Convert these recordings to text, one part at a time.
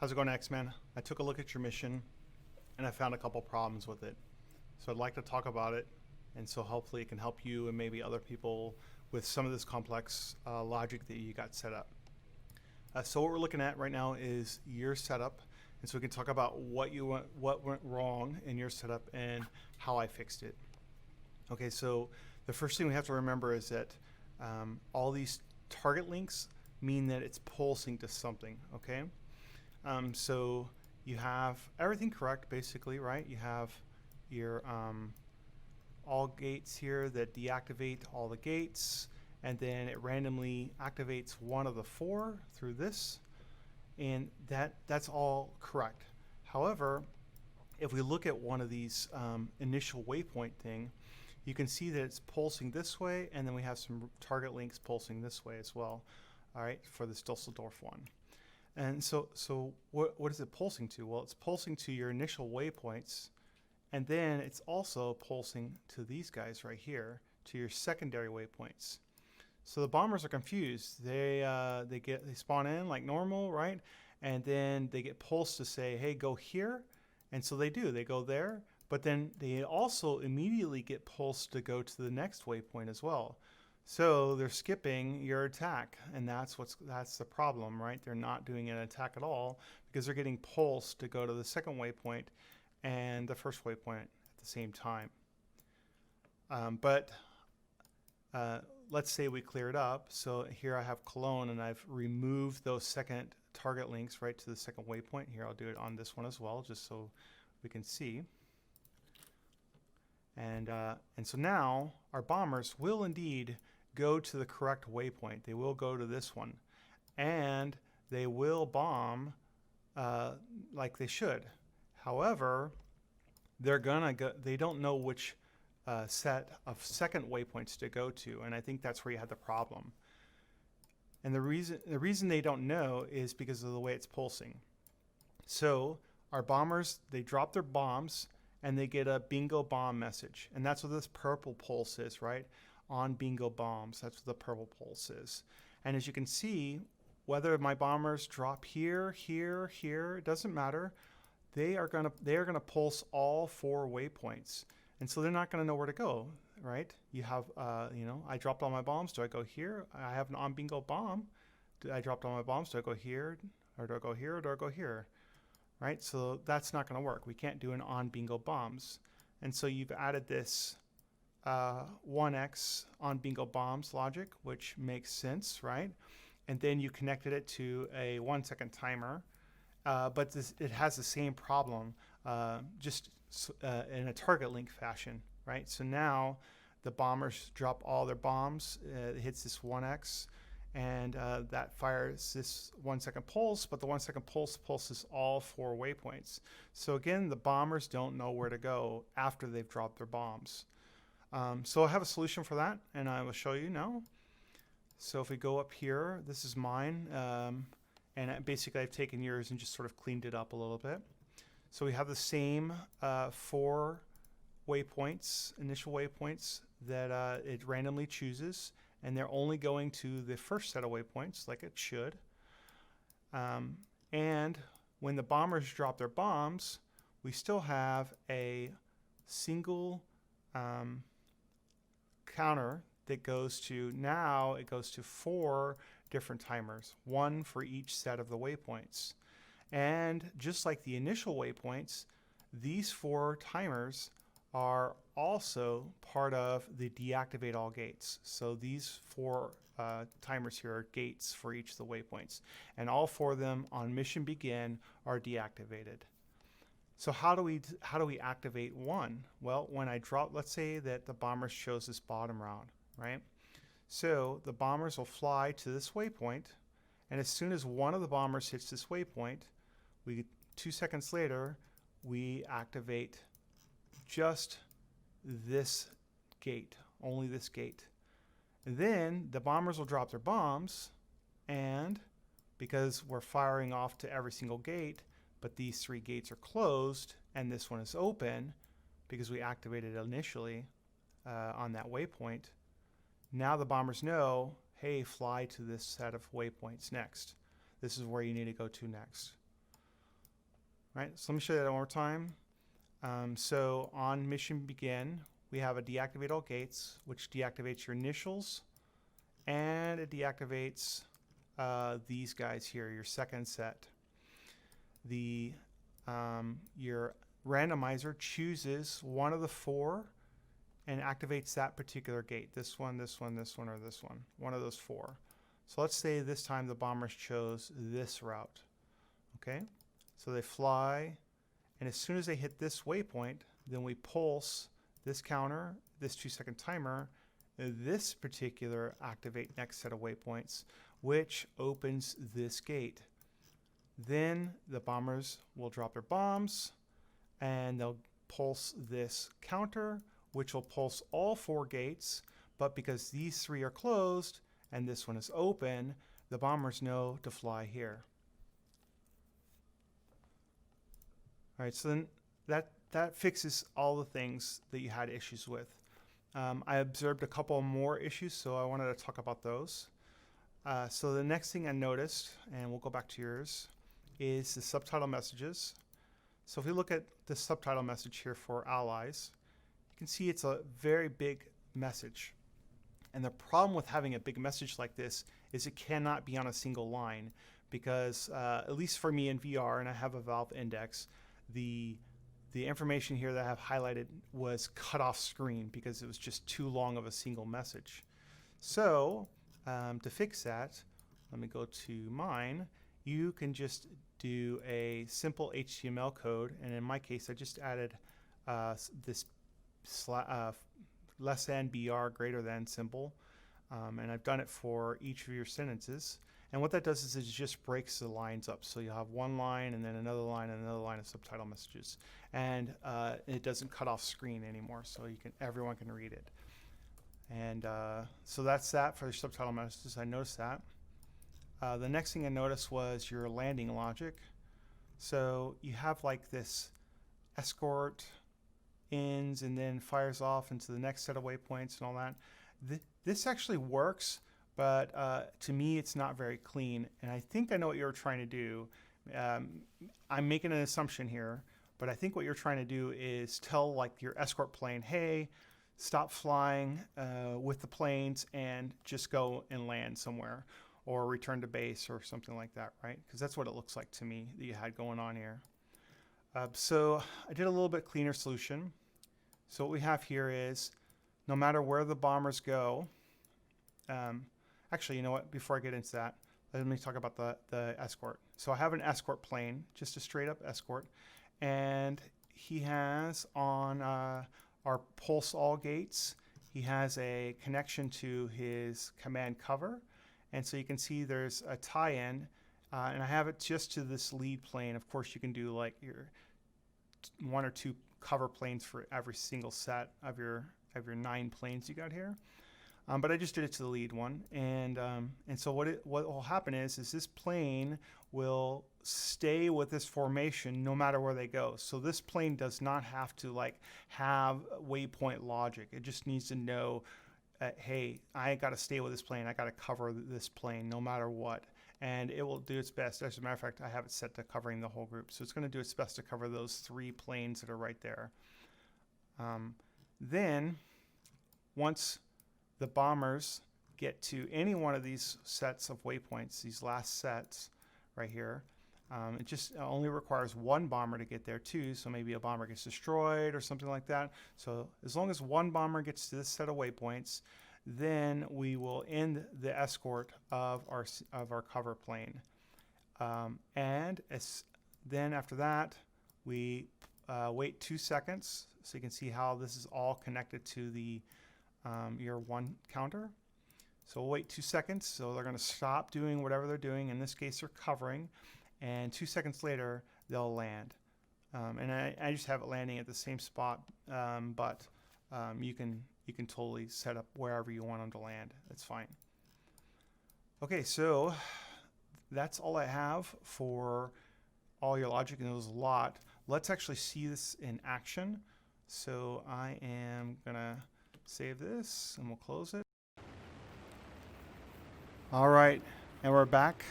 How's it going, X-Man? I took a look at your mission and I found a couple problems with it. So I'd like to talk about it, and so hopefully it can help you and maybe other people with some of this complex logic that you got set up. So what we're looking at right now is your setup, and so we can talk about what went wrong in your setup and how I fixed it. Okay, so the first thing we have to remember is that all these target links mean that it's pulsing to something, okay? So you have everything correct, basically, right? You have your all gates here that deactivate all the gates, and then it randomly activates one of the four through this, and that's all correct. However, if we look at one of these initial waypoint thing, you can see that it's pulsing this way, and then we have some target links pulsing this way as well, all right, for this Dusseldorf one. And so what is it pulsing to? Well, it's pulsing to your initial waypoints, and then it's also pulsing to these guys right here, to your secondary waypoints. So the bombers are confused. They spawn in like normal, right? And then they get pulsed to say, hey, go here. And so they do. They go there, but then they also immediately get pulsed to go to the next waypoint as well. So they're skipping your attack, and that's the problem, right? They're not doing an attack at all because they're getting pulsed to go to the second waypoint and the first waypoint at the same time. But let's say we clear it up. So here I have Cologne, and I've removed those second target links right to the second waypoint. Here I'll do it on this one as well, just so we can see. And so now our bombers will indeed go to the correct waypoint. They will go to this one, and they will bomb like they should. However, they're gonna go. They don't know which set of second waypoints to go to, and I think that's where you had the problem. And the reason they don't know is because of the way it's pulsing. So our bombers, they drop their bombs, and they get a bingo bomb message. And that's what this purple pulse is, right? On bingo bombs, that's what the purple pulse is. And as you can see, whether my bombers drop here, here, here, it doesn't matter. They are gonna pulse all four waypoints. And so they're not gonna know where to go, right? You have, I dropped all my bombs. Do I go here? I have an on bingo bomb. I dropped all my bombs. Do I go here? Or do I go here? Or do I go here? Right, so that's not going to work. We can't do an on bingo bombs. And so you've added this 1x on bingo bombs logic, which makes sense, right? And then you connected it to a 1 second timer, but it has the same problem, just in a target link fashion, right? So now the bombers drop all their bombs, it hits this 1x, and that fires this 1 second pulse, but the 1 second pulse pulses all four waypoints. So again, the bombers don't know where to go after they've dropped their bombs. So I have a solution for that, and I will show you now. So if we go up here, this is mine, and basically I've taken yours and just sort of cleaned it up a little bit. So we have the same four waypoints, initial waypoints, that it randomly chooses, and they're only going to the first set of waypoints like it should. And when the bombers drop their bombs, we still have a single counter that goes to, now it goes to four different timers, one for each set of the waypoints. And just like the initial waypoints, these four timers are also part of the deactivate all gates. So these four timers here are gates for each of the waypoints, and all four of them on mission begin are deactivated. So how do we activate one? Well, when I drop, let's say that the bombers chose this bottom route, right? So the bombers will fly to this waypoint, and as soon as one of the bombers hits this waypoint, 2 seconds later, we activate just this gate, only this gate. And then the bombers will drop their bombs, and because we're firing off to every single gate, but these three gates are closed and this one is open because we activated it initially on that waypoint, now the bombers know, hey, fly to this set of waypoints next. This is where you need to go to next. All right, so let me show you that one more time. So on mission begin, we have a deactivate all gates, which deactivates your initials, and it deactivates these guys here, your second set. Your randomizer chooses one of the four and activates that particular gate. This one, this one, this one, or this one. One of those four. So let's say this time the bombers chose this route. Okay, so they fly, and as soon as they hit this waypoint, then we pulse this counter, this 2-second timer, this particular activate next set of waypoints, which opens this gate. Then the bombers will drop their bombs, and they'll pulse this counter, which will pulse all 4 gates, but because these 3 are closed and this one is open, the bombers know to fly here. All right, so then that fixes all the things that you had issues with. I observed a couple more issues, so I wanted to talk about those. So the next thing I noticed, and we'll go back to yours, is the subtitle messages. So if we look at the subtitle message here for allies, you can see it's a very big message. And the problem with having a big message like this is it cannot be on a single line, because at least for me in VR, and I have a Valve Index, the information here that I have highlighted was cut off screen because it was just too long of a single message. So to fix that, let me go to mine. You can just do a simple HTML code, and in my case I just added this less than BR greater than symbol, and I've done it for each of your sentences. And what that does is it just breaks the lines up. So you'll have one line and then another line and another line of subtitle messages. And it doesn't cut off screen anymore, so everyone can read it. And so that's that for the subtitle messages. I noticed that. The next thing I noticed was your landing logic. So you have like this escort ends and then fires off into the next set of waypoints and all that. This actually works, but to me it's not very clean, and I think I know what you're trying to do. I'm making an assumption here, but I think what you're trying to do is tell like your escort plane, hey, stop flying with the planes and just go and land somewhere, or return to base or something like that, right? Because that's what it looks like to me that you had going on here. So I did a little bit cleaner solution. So what we have here is, no matter where the bombers go, actually, you know what? Before I get into that, let me talk about the escort. So I have an escort plane, just a straight up escort, and he has on our pulse all gates, he has a connection to his command cover, and so you can see there's a tie-in, and I have it just to this lead plane. Of course, you can do like your 1 or 2 cover planes for every single set of your 9 planes you got here. But I just did it to the lead one, and so what will happen is this plane will stay with this formation no matter where they go. So this plane does not have to like have waypoint logic. It just needs to know, hey, I got to stay with this plane. I got to cover this plane no matter what, and it will do its best. As a matter of fact, I have it set to covering the whole group, so it's going to do its best to cover those 3 planes that are right there. Then once the bombers get to any one of these sets of waypoints, these last sets right here, it just only requires 1 bomber to get there too, so maybe a bomber gets destroyed or something like that. So as long as 1 bomber gets to this set of waypoints, then we will end the escort of our cover plane. Then after that, we wait 2 seconds, so you can see how this is all connected to the your 1 counter. So we'll wait 2 seconds. So they're going to stop doing whatever they're doing. In this case, they're covering, and 2 seconds later they'll land. And I just have it landing at the same spot, but you can totally set up wherever you want them to land. That's fine. Okay, so that's all I have for all your logic, and it was a lot. Let's actually see this in action. So I am gonna save this and we'll close it. All right, and we're back.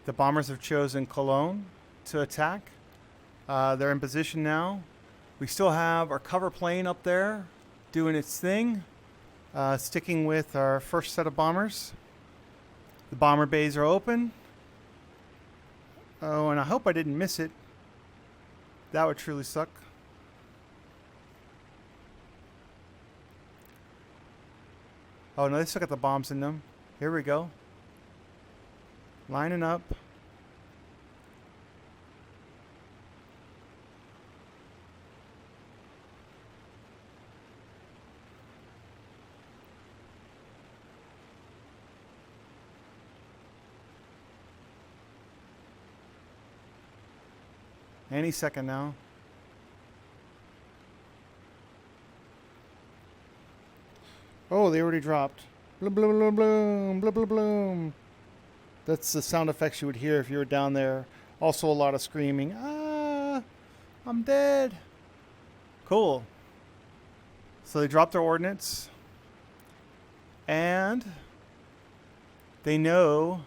The bombers have chosen Cologne to attack, They're in position now. We still have our cover plane up there doing its thing, sticking with our first set of bombers. The bomber bays are open. Oh, and I hope I didn't miss it. That would truly suck. Oh no, they still got the bombs in them. Here we go. Lining up. Any second now. Oh, they already dropped. Bloom, bloom, bloom, bloom, bloom, bloom, bloom. That's the sound effects you would hear if you were down there. Also a lot of screaming. Ah, I'm dead. Cool. So they dropped their ordnance. And they know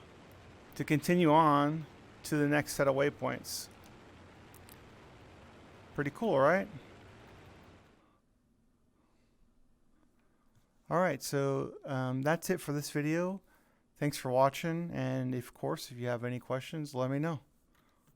to continue on to the next set of waypoints. Pretty cool, right? Alright, so that's it for this video. Thanks for watching, and of course, if you have any questions, let me know.